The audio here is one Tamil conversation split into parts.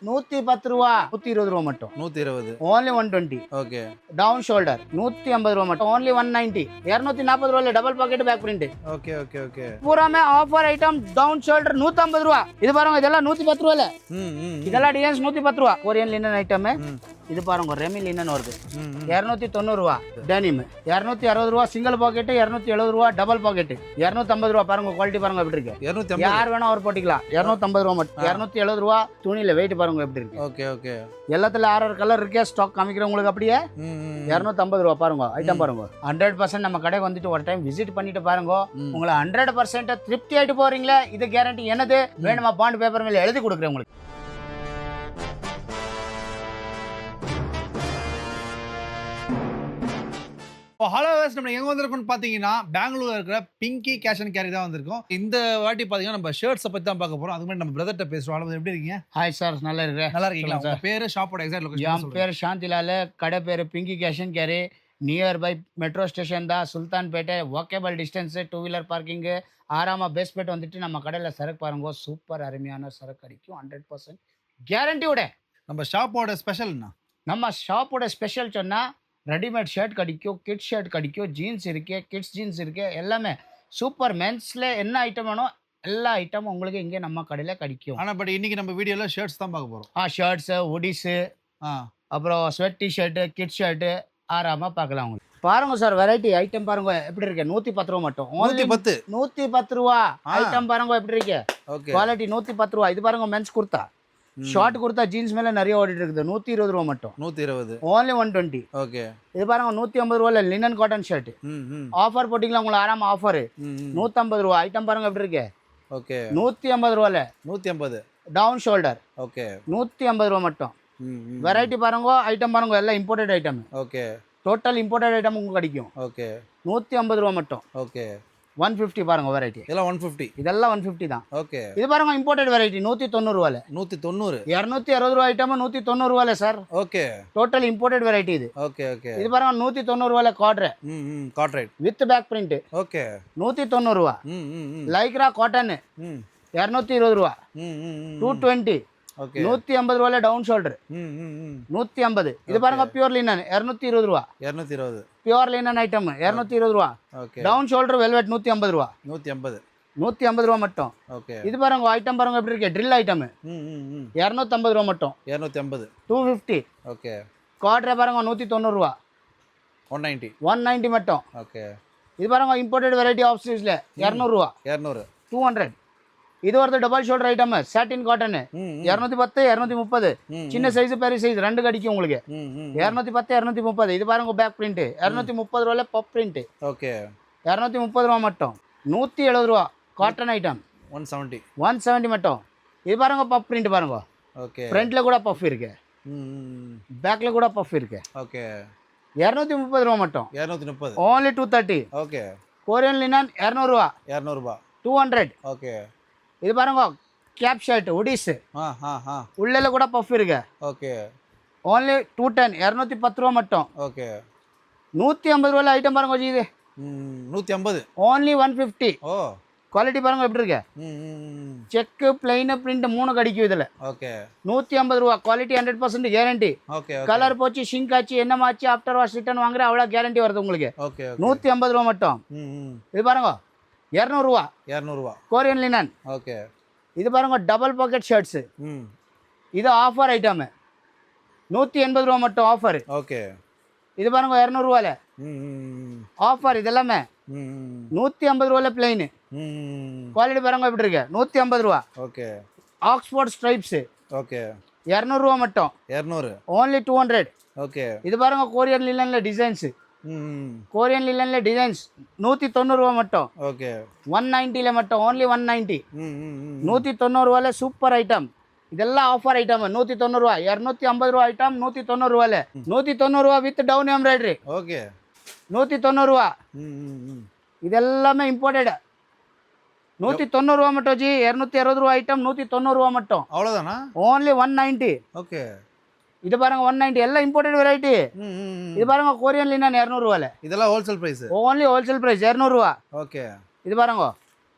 110 ரூபா 120 ரூபா மட்டும் 120 ஓன்லி 120. ஓகே டவுன் ஷோல்டர் 150 ரூபா மட்டும் ஓன்லி 190. 240 ரூபாயில double pocket back print. Okay okay okay பூராமே ஆஃபர் ஐட்டம். டவுன் ஷோல்டர் 150 ரூபா. இது பாருங்க இதெல்லாம் 110 ரூபாயில. இதெல்லாம் டிசைன்ஸ் 110 ரூபா. Korean linen item. இது பாருங்க ரெமி லினன் வருது 290 ரூபா. டெனிம் 260 ரூபா சிங்கிள் பாக்கெட், 270 ரூபா டபுள் பாக்கெட், 250 ரூபா. பாருங்க குவாலிட்டி பாருங்க எப்படி இருக்கு. 250 யார் வேணா அவர் போட்டிக்கலாம். 250 ரூபா மட்டும். 270 ரூபா. துணியில வெயிட் பாருங்க எப்படி இருக்கு. ஓகே ஓகே எல்லாத்துல 6 கலர் இருக்கே. ஸ்டாக் காமிக்கிறவங்களுக்கு அப்படியே 250 ரூபா. பாருங்க ஐட்டம் பாருங்க. 100% நம்ம கடைக்கு வந்துட்டு ஒரு டைம் விசிட் பண்ணிட்டு பாருங்க. உங்களை 100% திருப்தி ஆயிட்டு போறீங்களா இது கேரண்டி. என்னது வேணுமா பாண்ட் பேப்பர் மேல எழுதி கொடுக்குறேன் உங்களுக்கு. ஹலோ நம்ம எங்க வந்திருக்கோம்னு பாத்தீங்கன்னா பெங்களூர்ல இருக்கிற பிங்கி கேஷ் அண்ட் கேரி தான் வந்திருக்கோம். இந்த வாட்டி பாத்தீங்கன்னா நம்ம ஷர்ட்ஸை பத்தி தான் பார்க்க போறோம். அதுக்கு முன்னாடி நம்ம பிரதர்ட்ட பேசுறோம். ஹலோ எப்படி இருக்கீங்க? ஹாய் சார், நல்லா இருக்கேன். நல்லா இருக்கீங்களா? உங்க பேரு ஷாப்போட எக்ஸாக்ட் லொகேஷன்? என் பேர் சாந்திலால். கடை பேர் Pinky cash and carry. Nearby metro station தான், Sultanpet. Walkable distance, 2 wheeler parking. ஆறாம பேஸ்பேட் வந்துட்டு நம்ம கடையில் சரக்கு பாருங்க. சூப்பர் அருமையான சரக்கு அடிக்கும். 100% கேரண்டியோட. நம்ம ஷாப்போட ஸ்பெஷல் என்ன? நம்ம ஷாப்போட ஸ்பெஷல் சொன்னால் ரெடிமேட் ஷர்ட் கிடைக்கும், கிட்ஸ் ஷர்ட் கிடைக்கும், ஜீன்ஸ் இருக்கு, கிட்ஸ் ஜீன்ஸ் இருக்கு, எல்லாமே சூப்பர். மென்ஸில் என்ன ஐட்டம் வேணும் எல்லா ஐட்டமும் உங்களுக்கு இங்கே நம்ம கடையில் கிடைக்கும். ஆனால் பட் இன்னைக்கு நம்ம வீடியோவில் ஷர்ட்ஸ் தான் பார்க்க போகிறோம். ஷர்ட்ஸு, ஹுடிஸு, அப்புறம் ஸ்வெட் டிஷர்ட்டு, கிட்ஸ் ஷர்ட்டு ஆறாமல் பார்க்கலாம் உங்களுக்கு. பாருங்க சார், வெரைட்டி ஐட்டம் பாருங்க எப்படி இருக்கு. 110 ரூபா மட்டும். 110 ரூபா ஐட்டம் பாருங்க எப்படி இருக்கு. குவாலிட்டி 110 ரூபா. இது பாருங்க men's kurta, short kurta jeans மேல நிறைய ஓடிட்டு இருக்குது. 120 ரூபா மட்டும். 120 ஓன்லி 120. ஓகே. இது பாருங்க 150 ரூபாயில லினன் காட்டன் ஷர்ட். ஆஃபர் போட்டிங்களா உங்களுக்கு ஆறாம ஆஃபர். 150 ரூபா ஐட்டம் பாருங்க எப்படி இருக்கு. ஓகே. 150 ரூபாயில 150 டவுன் ஷோல்டர். ஓகே. 150 ரூபா மட்டும். வெரைட்டி பாருங்க ஐட்டம் பாருங்க எல்லாம் imported item. Okay. Total imported item உங்களுக்கு கிடைக்கும். ஓகே. 150 ரூபா மட்டும். ஓகே. 150 பாருங்க வெரைட்டி. இதெல்லாம் 150. இதெல்லாம் 150 தான். ஓகே. இது பாருங்க இம்போர்ட்டட் வெரைட்டி 190 ரூபாயில. 190 260 ரூபா ஐட்டம் 190 ரூபாயில sir. Okay. Total imported variety இது. Okay okay. இது பாருங்க 190 ரூபாயில காட்ரே. காட்ரைட் வித் பேக் பிரிண்ட். ஓகே. 190 ரூபா. லைக்ரா காட்டன் 220 ரூபா. 220. ஓகே. 150 ரூபாயில டவுன் ஷோல்டர். 150. இது பாருங்க பியூர் லினன் 220 ரூபா. 220 பியூர் லினன் ஐட்டம் 220 ரூபா. ஓகே. டவுன் ஷோல்டர் வெல்வெட் 150 ரூபா. 150 ரூபா மட்டும். ஓகே. இது பாருங்க ஐட்டம் பாருங்க எப்படி இருக்கு. ட்ரில் ஐட்டம் 250 ரூபா மட்டும். 250. 250. ஓகே. காட்ரே பாருங்க 190 ரூபா. 190. 190 மட்டும். ஓகே. இது பாருங்க இம்போர்ட்டட் வெரைட்டி ஆஃப் ஸ்லீவ்ஸ்ல 200 ரூபா. 200. 200. இது ஒரு டபுள் ஷோல்டர் ஐட்டம் சாட்டின் காட்டன் 210 230. சின்ன சைஸ் பெரிய சைஸ் ரெண்டு கிடைக்கும் உங்களுக்கு. 210 230. இது பாருங்க பேக் பிரிண்ட் 230 ரூபாயில பப் பிரிண்ட். ஓகே. 230 ரூபா மட்டும். 170 ரூபா காட்டன் ஐட்டம் 170. 170 மட்டும். இது பாருங்க பப் பிரிண்ட் பாருங்க. ஓகே. ஃப்ரண்ட்ல கூட பஃப் இருக்கு, பேக்ல கூட பஃப் இருக்கு. ஓகே. 230 ரூபா மட்டும். 230. ஓன்லி 230. ஓகே. கொரியன் லினன் 200 ரூபா. 200 ரூபாய். 200. ஓகே. இது பாருங்க கேப் ஷர்ட் உடிஸ் உள்ள கூட பஃப் இருக்கு. ஓகே. ஓன்லி 210. 210 ரூபா மட்டும். ஓகே. 150 ரூபாயில ஐட்டம் பாருங்க ஜி. இது 150. ஓன்லி 150. ஓ குவாலிட்டி பாருங்க எப்படி இருக்கு. செக் பிளைன் பிரிண்ட் 3 கிடைக்கும் இதுல. ஓகே. 150 ரூபா. Quality 100% guarantee. ஓகே. கலர் போச்சு ஷிங்க் ஆச்சு என்னமாச்சு ஆஃப்டர் வாஷ் ரிட்டர்ன் வாங்குற அவ்வளோ கேரண்டி வருது உங்களுக்கு. ஓகே. 150 ரூபா மட்டும். இது பாருங்க 200 ரூபா. 200 ரூபாய். Korean linen. ஓகே. இது பாருங்க டபுள் பாக்கெட் ஷர்ட்ஸ். இது ஆஃபர் ஐட்டம் 180 ரூபா மட்டும் ஆஃபர். ஓகே. இது பாருங்க 200 ரூபாயில ஆஃபர். இது எல்லாமே 150 ரூபாயில பிளைன். குவாலிட்டி பாருங்க எப்படி இருக்கு. 150 ரூபா. ஓகே. Oxford stripes. ஓகே. 200 ரூபா மட்டும். 200. ஓன்லி 200. ஓகே. இது பாருங்க கொரியன் லினன்ல டிசைன்ஸ். கொரியன் லினன்ல டிசைன்ஸ் 190 ரூபா மட்டும். ஓகே. 190ல மட்டும். ஓன்லி 190. 190 ரூபாயில சூப்பர் ஐட்டம். இதெல்லாம் ஆஃபர் ஐட்டம் 190 ரூபா. 250 ரூபா ஐட்டம் 190 ரூபாயில. 190 ரூபா வித் டவுன் எம்ப்ராய்டரி. ஓகே. 190 ரூபா. இதெல்லாமே இம்போர்ட்டட். 190 ரூபா மட்டும் ஜி. 260 ரூபா ஐட்டம் 190 ரூபா மட்டும். அவ்வளோதானா? ஓன்லி 190. ஓகே. இது பாருங்க 190 எல்லாம் இம்போர்ட்டட் வெரைட்டி. இது பாருங்க கொரியன் லினன் 200 ரூபாயில. இதெல்லாம் wholesale price. Only wholesale price 200 ரூபா. ஓகே. இது பாருங்க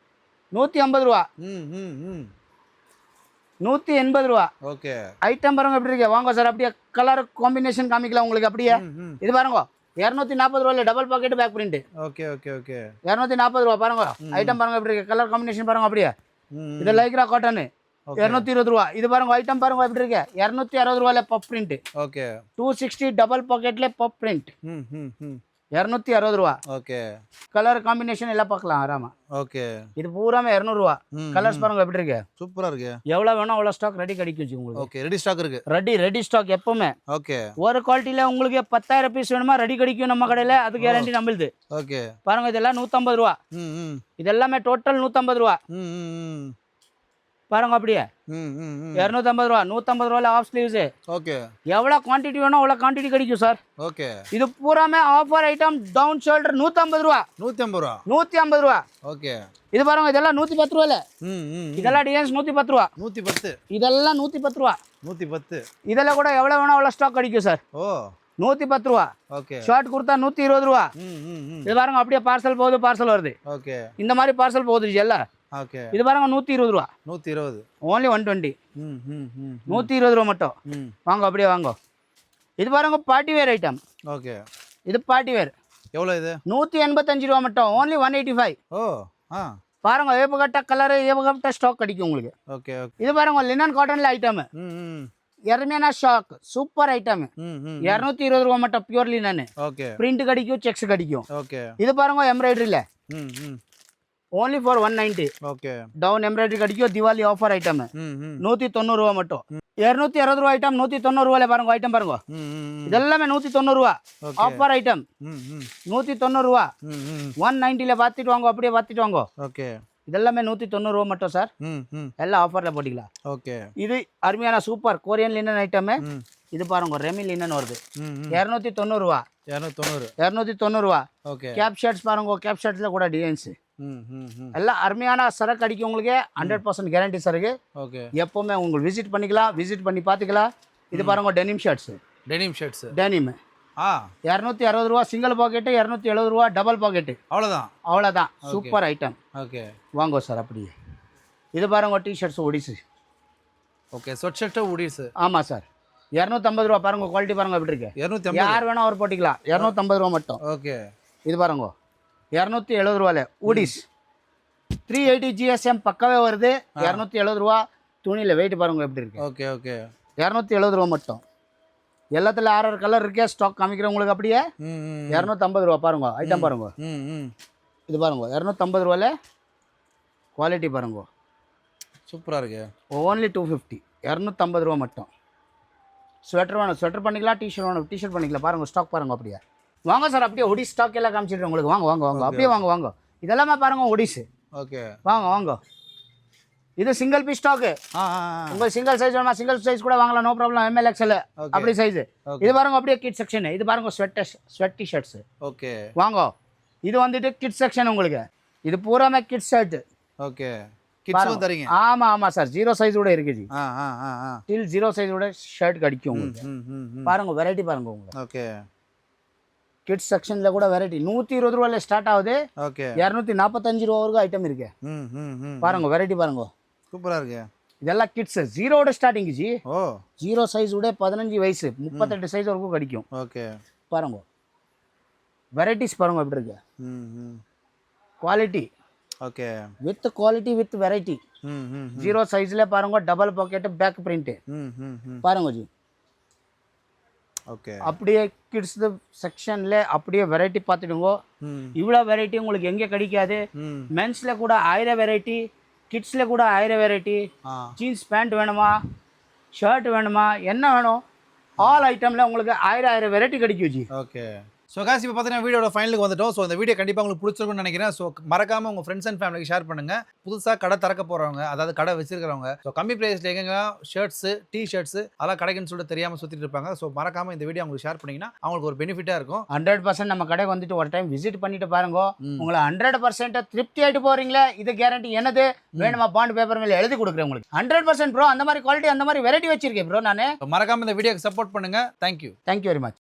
150 ரூபா. 180 ரூபா. ஓகே. ஐட்டம் பாருங்க எப்படி இருக்கு. வாங்க சார் அப்படியே கலர் காம்பினேஷன் காமிக்கலாம் உங்களுக்கு அப்படியே. இது பாருங்க 240 ரூபாயில double pocket back print. Okay okay okay. 240 ரூபா பாருங்க. ஐட்டம் பாருங்க எப்படி இருக்கு. கலர் காம்பினேஷன் பாருங்க அப்படியே. இது லைக்ரா காட்டன் 220 ரூபா. இது பாருங்க ஐட்டம் பாருங்க எப்படி இருக்கு. 260 ரூபாயில பப் பிரிண்ட். ஓகே. 260 டபுள் பாக்கெட்ல பப் பிரிண்ட். 260 ரூபா. ஓகே. கலர் காம்பினேஷன் எல்லாம் பார்க்கலாம் ஆராமா. ஓகே. இது பூராமே 200 ரூபா. கலர்ஸ் பாருங்க எப்படி இருக்கு. சூப்பரா இருக்கு. எவ்வளவு வேணும் அவ்வளவு ஸ்டாக் ரெடி கிடைக்கும் உங்களுக்கு. ஓகே. ரெடி ஸ்டாக் இருக்கு. ரெடி ஸ்டாக் எப்பவுமே. ஓகே. ஒரு குவாலிட்டில உங்களுக்கு 10,000 பீஸ் வேணுமா ரெடி கிடைக்கும் நம்ம கடையில. அது கேரண்டி நம்மளுது. ஓகே. பாருங்க இதெல்லாம் 150 ரூபா. இதெல்லாமே டோட்டல் 150 ரூபா. பாருங்க அப்படியே 250 ரூபா. 150 ரூபாயில ஆஃப் ஸ்லீவ்ஸ். ஓகே. எவ்வளவு குவாண்டிட்டி வேணும் அவ்வளவு குவாண்டிட்டி கிடைக்கும் சார். ஓகே. இது பூராமே ஆஃபர் ஐட்டம் டவுன் ஷோல்டர் 150 ரூபா. 150 ரூபா. 150 ரூபா. ஓகே. இது பாருங்க இதெல்லாம் 110 ரூபாயில. இதெல்லாம் டிசைன்ஸ் 110 ரூபா. 110. இதெல்லாம் 110 ரூபா. 110. இதெல்லாம் கூட எவ்வளவு வேணும் அவ்வளவு ஸ்டாக் கிடைக்கும் சார். ஓ 110 ரூபா. ஓகே. ஷார்ட் கொடுத்தா 120 ரூபா. இது பாருங்க அப்படியே பார்சல் போகுது பார்சல் வருது. ஓகே. இந்த மாதிரி பார்சல் போகுது எல்லாம். ஓகே. இது பாருங்க 120 ரூபா. 120. ஓன்லி 120. 120 ரூபா மட்டும். வாங்க அப்படியே வாங்க. இது பாருங்க பார்ட்டி வேர் ஐட்டம். ஓகே. இது பார்ட்டி வேர். எவ்வளவு இது? 185 ரூபா மட்டும். ஓன்லி 185. ஓ ஆ பாருங்க ஏகப்பட்ட கலர் ஏகப்பட்ட ஸ்டாக் கிடைக்கும் உங்களுக்கு. Okay okay. இது பாருங்க லினன் காட்டன்ல ஐட்டம். எர்மியானா ஷாக் சூப்பர் ஐட்டம். 220 ரூபா மட்டும் பியூர் லினன். ஓகே. பிரிண்ட் கிடைக்கும் செக்ஸ் கிடைக்கும். ஓகே. இது பாருங்க எம்ப்ராய்டரியில. Only for 190. ஓகே. டவுன் எம்ப்ராய்டரி கிடைக்கும். Diwali offer item. 190 ரூபா மட்டும். 260 ரூபா ஐட்டம் 190 ரூபாயில பாருங்க ஐட்டம் பாருங்க. இதெல்லாமே 190 ரூபா ஆஃபர் ஐட்டம். 190 ரூபா. 190ல பாத்துட்டு வாங்க அப்படியே பாத்துட்டு வாங்க. ஓகே. இதெல்லாமே 190 ரூபா மட்டும் சார். எல்லாம் ஆஃபர்ல போட்டிக்கலாம். ஓகே. இது அருமையான சூப்பர் கொரியன் லினன் ஐட்டம். இது பாருங்க ரெமி லினன் வருது. 290 ரூபா. 290 ரூபா. ஓகே. கேப் ஷர்ட்ஸ் பாருங்க. கேப் ஷர்ட்ஸ்ல கூட டிசைன்ஸ் எல்லாம் அருமையான சரக்கு அடிக்கும் உங்களுக்கு. 100% கேரண்டி சரக்கு. ஓகே. எப்பவுமே உங்களுக்கு விசிட் பண்ணிக்கலாம். விசிட் பண்ணி பார்த்துக்கலாம். இது பாருங்க denim shirts. Denim shirts. Denim 260 ரூபா சிங்கிள் பாக்கெட். 270 ரூபா டபுள் பாக்கெட். அவ்வளோதான் சூப்பர் ஐட்டம். ஓகே. வாங்க சார் அப்படியே. இது பாருங்க டிஷர்ட்ஸ் ஒடிஸ். ஓகே. ஸ்வெட் ஷர்ட் ஒடிஸ். ஆமாம் சார் 250 ரூபா. பாருங்க குவாலிட்டி பாருங்க எப்படி இருக்கு. 250. யார் வேணா அவர் போட்டிக்கலாம். 250 ரூபா மட்டும். ஓகே. இது பாருங்க 270 ரூபாயில ஊடிஸ். 380 GSM பக்கவே வருது. 270 ரூபா. துணியில் வெயிட் பாருங்க எப்படி இருக்கு. Okay okay. 270 ரூபா மட்டும். எல்லாத்துல 6 கலர் இருக்கே. ஸ்டாக் காமிக்கிறவங்களுக்கு அப்படியே 250 ரூபா. பாருங்க ஐட்டம் பாருங்க. இது பாருங்க 250 ரூபாயில குவாலிட்டி பாருங்க சூப்பரா இருக்கு. ஓன்லி 250. 250 ரூபா மட்டும். ஸ்வெட்டர் வேணும் ஸ்வெட்டர் பண்ணிக்கலாம். டிஷர்ட் வேணும் டிஷர்ட் பண்ணிக்கலாம். பாருங்க ஸ்டாக் பாருங்க அப்படியே. வாங்க சார் அப்படியே ஒடிஸ் ஸ்டாக் எல்லாம் காமிச்சிட்டு உங்களுக்கு. வாங்க வாங்க வாங்க அப்படியே வாங்க வாங்க. இதெல்லாமே பாருங்க ஒடிஸ். ஓகே. வாங்க வாங்க. இது சிங்கிள் பீஸ் ஸ்டாக். உங்களுக்கு சிங்கிள் சைஸ் வேணுமா சிங்கிள் சைஸ் கூட வாங்கலாம். No problem. ML XL அப்படி சைஸ். இது பாருங்க அப்படியே கிட் செக்ஷன். இது பாருங்க ஸ்வெட் டிஷர்ட்ஸ். ஓகே. வாங்க. இது வந்துட்டு கிட் செக்ஷன் உங்களுக்கு. இது பூராமே கிட் ஷர்ட். ஓகே. கிட்ஸும் தரீங்க. ஆமா ஆமா சார் 0 சைஸ் கூட இருக்கு ஜி. ஸ்டில் 0 சைஸ் கூட ஷர்ட் கிடைக்கும் உங்களுக்கு. பாருங்க வெரைட்டி பாருங்க உங்களுக்கு. ஓகே. கிட்ஸ் செக்ஷன்ல கூட வெரைட்டி 120 ரூபாயில ஸ்டார்ட் ஆகுது. ஓகே. 245 ரூபா வரைக்கும் ஐட்டம் இருக்கு. பாருங்க வெரைட்டி பாருங்க சூப்பரா இருக்கு. இதெல்லாம் கிட்ஸ் 0ோட ஸ்டார்டிங் ஜி. ஓ 0 சைஸ் கூட 15 வயசு 38 சைஸ் வரைக்கும் கிடைக்கும். ஓகே. பாருங்க வெரைட்டிஸ் பாருங்க எப்படி இருக்கு. Quality. Okay. With quality with variety. 0 சைஸ்ல பாருங்க டபுள் பாக்கெட் பேக் பிரிண்ட். பாருங்க ஜி. ஓகே. அப்படியே கிட்ஸ் செக்ஷன்ல அப்படியே வெரைட்டி பார்த்துடுங்க. இவ்வளோ வெரைட்டி உங்களுக்கு எங்கே கிடைக்காது. மென்ஸ்ல கூட 1000 வெரைட்டி. கிட்ஸ்ல கூட 1000 வெரைட்டி. ஜீன்ஸ் பேண்ட் வேணுமா ஷர்ட் வேணுமா என்ன வேணும் ஆல் ஐட்டம்ல உங்களுக்கு 1000 வெரைட்டி கிடைக்கும் ஜி. ஓகே. ஸோ காசு இப்போ பார்த்தீங்கன்னா வீடியோட ஃபைனலுக்கு வந்துட்டோம். ஸோ இந்த வீடியோ கண்டிப்பாக உங்களுக்கு பிடிச்சிருக்கும்னு நினைக்கிறேன். ஸோ மறக்காமல் உங்கள் ஃப்ரெண்ட்ஸ் அண்ட் ஃபேமிலிக்கு ஷேர் பண்ணுங்கள். புதுசாக கடை திறக்க போகிறவங்க அதாவது கடை வச்சிருக்கிறவங்க ஸோ கம்மி ப்ரைஸில் எங்கெங்க ஷர்ட்ஸு டிஷர்ட்ஸ் அதெல்லாம் கிடைக்குன்னு சொல்லிட்டு தெரியாமல் சுற்றிட்டு இருப்பாங்க. ஸோ மறக்காமல் இந்த வீடியோ உங்களுக்கு ஷேர் பண்ணிங்கன்னா அவங்களுக்கு ஒரு பெனிஃபிட்டாக இருக்கும். 100% நம்ம கடை வந்துட்டு ஒரு டைம் விசிட் பண்ணிட்டு பாருங்க. உங்களை 100% திருப்தி ஆகிட்டு போகிறீங்களே இது கேரண்டி. என்னது வேணுமா பாண்ட் பேப்பர் மேலே எழுதி கொடுக்குறேன் உங்களுக்கு 100% ப்ரோ. அந்த மாதிரி குவாலிட்டி அந்த மாதிரி வெரைட்டி வச்சிருக்கேன் ப்ரோ நான். மறக்காமல் இந்த வீடியோக்கு சப்போர்ட் பண்ணுங்கள். Thank you very much.